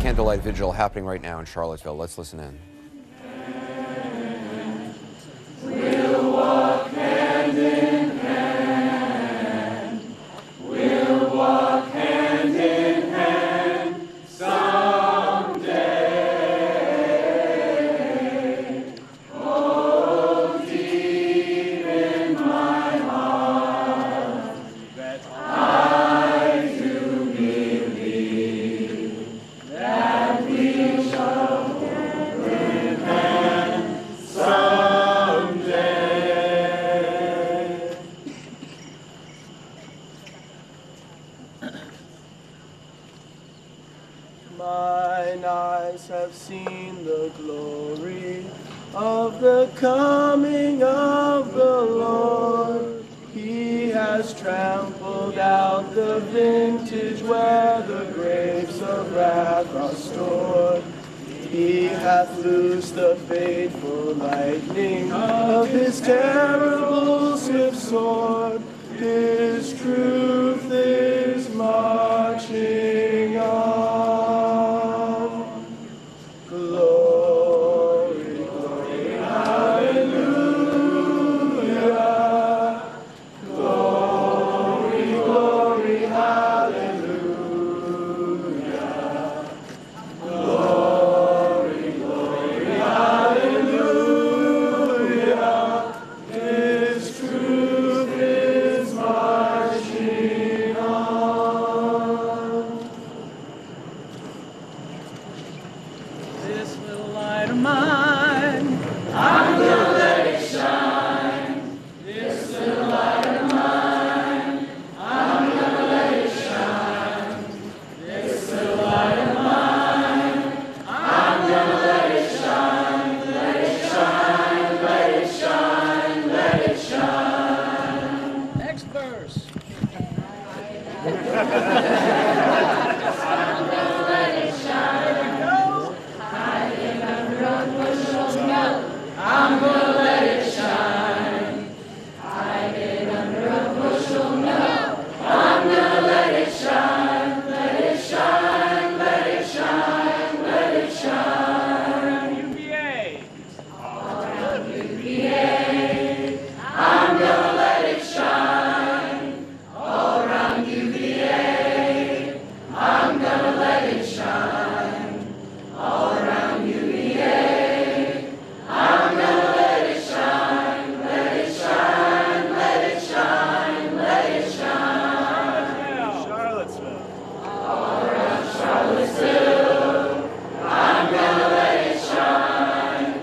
Candlelight Vigil happening right now in Charlottesville. Let's listen in. We'll walk hand in hand. We'll walk hand in hand someday. Oh, deep in my heart, that I do believe that we shall walk in hand someday. Mine eyes have seen the glory of the coming of the Lord. He has trampled out the vintage where the grapes of wrath are stored. He hath loosed the fateful lightning of his terrible swift sword. His truth is marching on. Glory, glory, hallelujah. Glory, glory, hallelujah. Glory, glory, hallelujah. His truth is marching on. This little light of mine, I'm gonna let it shine. This little light of mine, I'm gonna let it shine. This little light of mine, I'm gonna let it shine. Let it shine, let it shine, let it shine. Next verse. I'm gonna let it shine. Hiding under a bushel of milk. I'm gonna let it shine. Hiding under a bushel of milk. I'm gonna let it shine. Let it shine, let it shine, let it shine. All around UVA. All around UVA. I'm gonna let it shine. All around UVA. I'm gonna let it shine. All around UVA. I'm gonna let it shine. Let it shine, let it shine, let it shine. Charlottesville. All around Charlottesville. I'm gonna let it shine.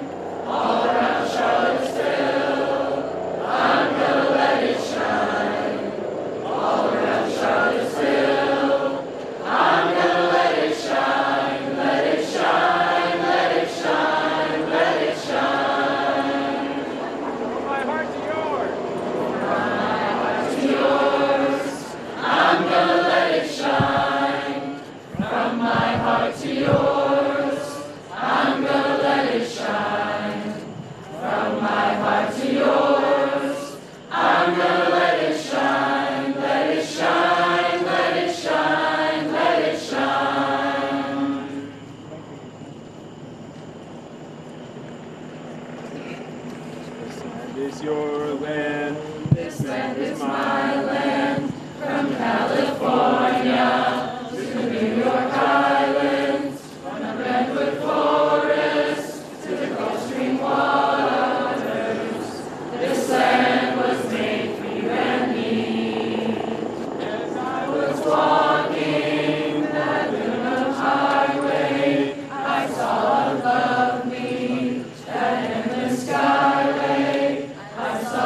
All around Charlottesville. I'm gonna let it shine. All around Charlottesville. I'm gonna let it shine. Let it shine, let it shine, let it shine. From my heart to yours. From my heart to yours. I'm gonna let it shine. From my heart to yours. I'm gonna let it shine. From my heart to yours. I'm gonna let it shine. Let it shine, let it shine, let it shine. This land is your land. This land is my land. From California to the New York Islands. From the redwood forest to the Gulf Stream waters. This land was made for you and me. As I was walking that little highway, I saw above me that endless skyway. I saw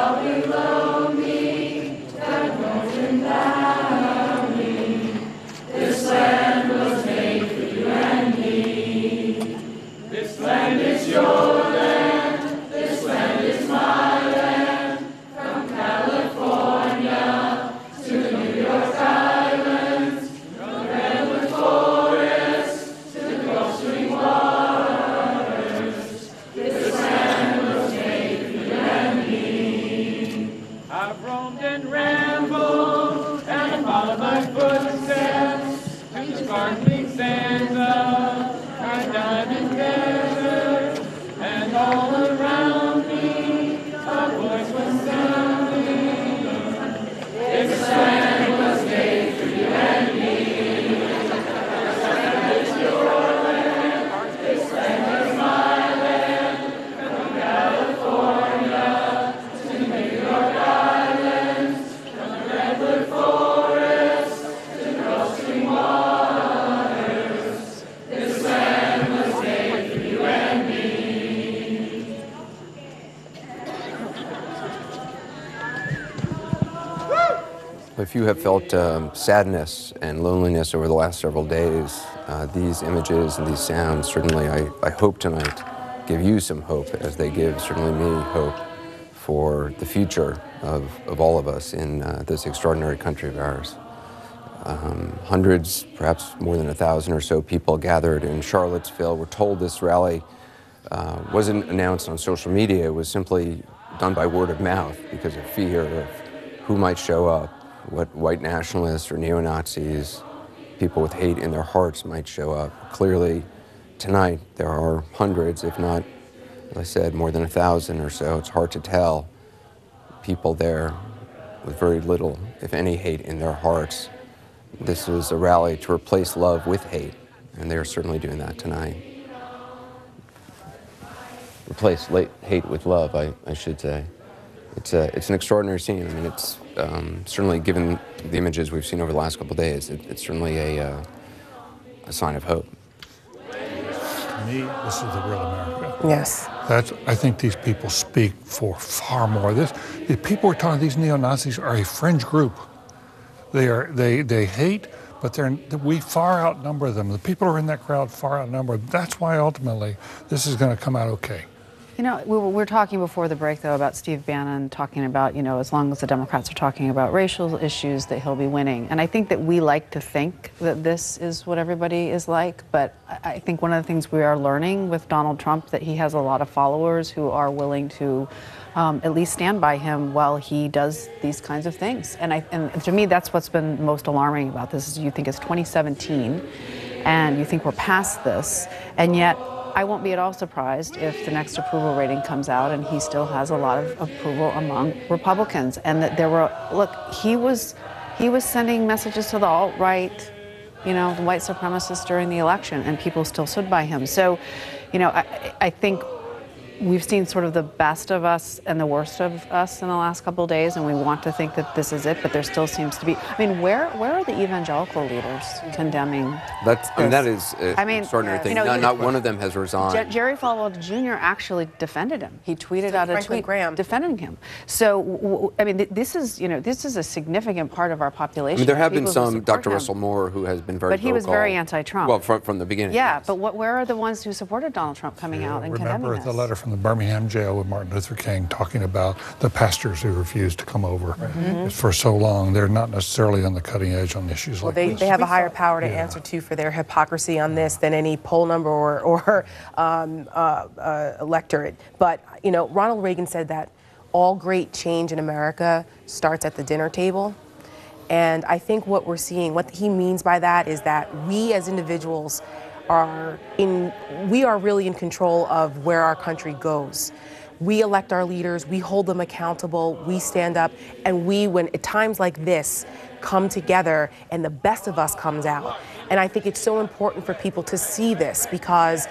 if you have felt sadness and loneliness over the last several days, these images and these sounds certainly, I hope tonight, give you some hope, as they give certainly me hope for the future of all of us in this extraordinary country of ours. Hundreds, perhaps more than 1,000 or so people gathered in Charlottesville. We're told this rally wasn't announced on social media. It was simply done by word of mouth because of fear of who might show up, what white nationalists or neo-Nazis, people with hate in their hearts might show up. Clearly, tonight there are hundreds, if not, as I said, more than 1,000 or so. It's hard to tell. People there with very little, if any, hate in their hearts. This is a rally to replace love with hate, and they're certainly doing that tonight. Replace hate with love, I should say. It's an extraordinary scene. I mean, it's certainly, given the images we've seen over the last couple of days, it's certainly a sign of hope. To me, this is the real America. Yes. I think these people speak for far more. The people we're talking, these neo-Nazis are a fringe group. They hate, but we far outnumber them. The people who are in that crowd far outnumber. That's why ultimately this is going to come out okay. You know, we were talking before the break, though, about Steve Bannon talking about, you know, as long as the Democrats are talking about racial issues, that he'll be winning. And I think that we like to think that this is what everybody is like, but I think one of the things we are learning with Donald Trump, that he has a lot of followers who are willing to at least stand by him while he does these kinds of things. And to me, that's what's been most alarming about this, is you think it's 2017, and you think we're past this, and yet I won't be at all surprised if the next approval rating comes out and he still has a lot of approval among Republicans. And that there were, look, he was sending messages to the alt-right, you know, the white supremacists during the election, and people still stood by him. So, you know, I think we've seen sort of the best of us and the worst of us in the last couple of days, and we want to think that this is it, but there still seems to be. I mean, where are the evangelical leaders condemning this? I mean, that is an extraordinary thing. You know, not one of them has resigned. Jerry Falwell Jr. actually defended him. He tweeted out a tweet defending him. So, I mean, this is a significant part of our population. I mean, there have been some, Dr. Russell Moore, who has been very vocal. But he was very anti-Trump. Well, from the beginning. Yeah, yes. but where are the ones who supported Donald Trump coming out and condemning this? Remember the letter from the Birmingham jail with Martin Luther King talking about the pastors who refused to come over for so long. They're not necessarily on the cutting edge on issues like this. They have a higher power to answer to for their hypocrisy on this than any poll number or electorate. But, you know, Ronald Reagan said that all great change in America starts at the dinner table. And I think what we're seeing, what he means by that is that we as individuals we are really in control of where our country goes. We elect our leaders, we hold them accountable, we stand up, and when at times like this come together and the best of us comes out. And I think it's so important for people to see this, because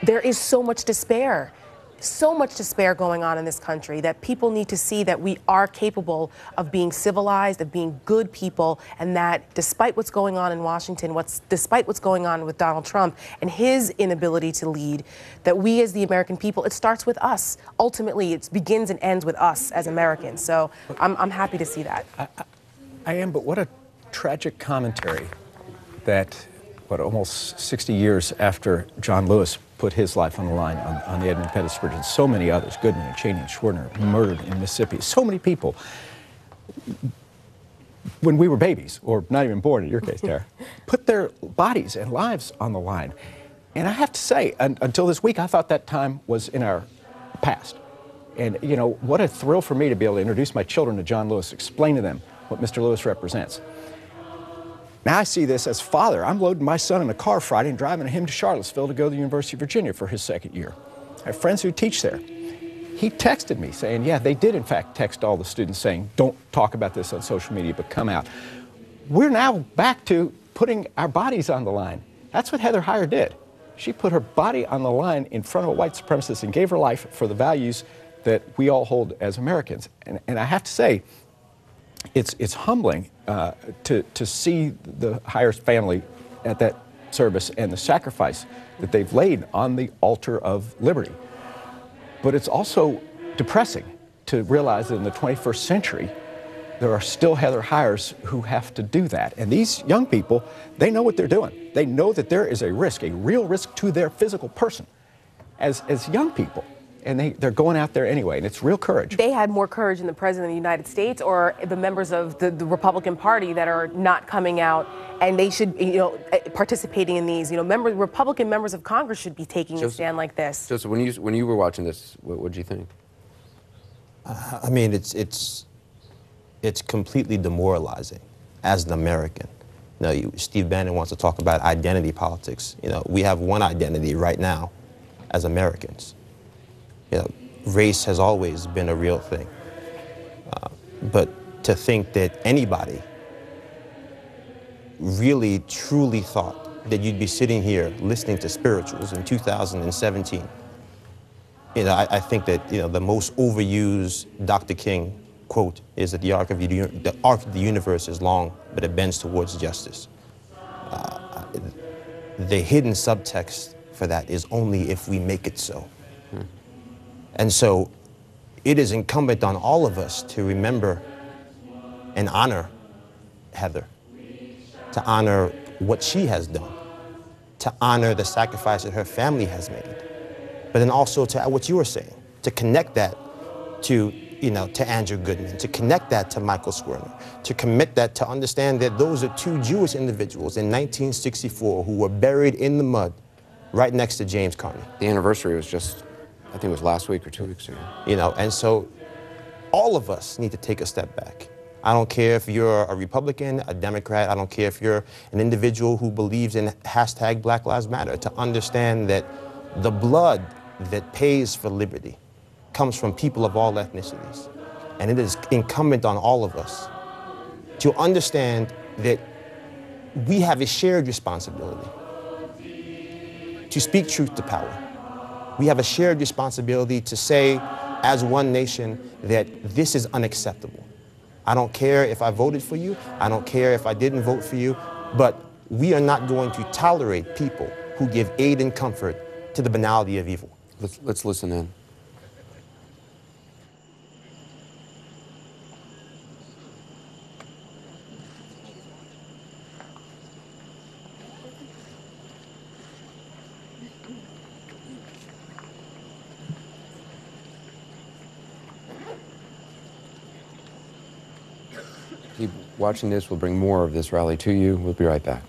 there is so much despair going on in this country, that people need to see that we are capable of being civilized, of being good people, and that despite what's going on in Washington, despite what's going on with Donald Trump and his inability to lead, that we as the American people, it starts with us. Ultimately, it begins and ends with us as Americans. So I'm happy to see that. I am, but what a tragic commentary that, almost 60 years after John Lewis put his life on the line on the Edmund Pettus Bridge, and so many others, Goodman and Cheney and Schwerner, murdered in Mississippi. So many people, when we were babies, or not even born in your case, Tara, put their bodies and lives on the line. And I have to say, until this week, I thought that time was in our past. And, you know, what a thrill for me to be able to introduce my children to John Lewis, explain to them what Mr. Lewis represents. Now I see this as father. I'm loading my son in a car Friday and driving him to Charlottesville to go to the University of Virginia for his second year. I have friends who teach there. He texted me saying, yeah, they did in fact text all the students saying, don't talk about this on social media, but come out. We're now back to putting our bodies on the line. That's what Heather Heyer did. She put her body on the line in front of a white supremacist and gave her life for the values that we all hold as Americans. And I have to say, it's humbling to see the Heyer family at that service and the sacrifice that they've laid on the altar of liberty. But it's also depressing to realize that in the 21st century there are still Heather Hires who have to do that. And these young people, they know what they're doing. They know that there is a risk, a real risk to their physical person as young people. And they're going out there anyway, and it's real courage. They had more courage than the President of the United States or the members of the Republican Party that are not coming out, and they should, participating in these. Republican members of Congress should be taking a stand like this. Joseph, when you were watching this, what did you think? I mean, it's completely demoralizing as an American. Steve Bannon wants to talk about identity politics. We have one identity right now as Americans. Race has always been a real thing. But to think that anybody really, truly thought that you'd be sitting here listening to spirituals in 2017, I think that, the most overused Dr. King quote is that the arc of the universe is long, but it bends towards justice. The hidden subtext for that is only if we make it so. And so it is incumbent on all of us to remember and honor Heather, to honor what she has done, to honor the sacrifice that her family has made, but then also to what you were saying, to connect that to, to Andrew Goodman, to connect that to Michael Swerner, to commit that to understand that those are two Jewish individuals in 1964 who were buried in the mud right next to James Carney. The anniversary was just, I think it was last week or 2 weeks ago. And so all of us need to take a step back. I don't care if you're a Republican, a Democrat, I don't care if you're an individual who believes in hashtag Black Lives Matter, to understand that the blood that pays for liberty comes from people of all ethnicities. And it is incumbent on all of us to understand that we have a shared responsibility to speak truth to power. We have a shared responsibility to say, as one nation, that this is unacceptable. I don't care if I voted for you, I don't care if I didn't vote for you, but we are not going to tolerate people who give aid and comfort to the banality of evil. Let's listen in. Keep watching this. We'll bring more of this rally to you. We'll be right back.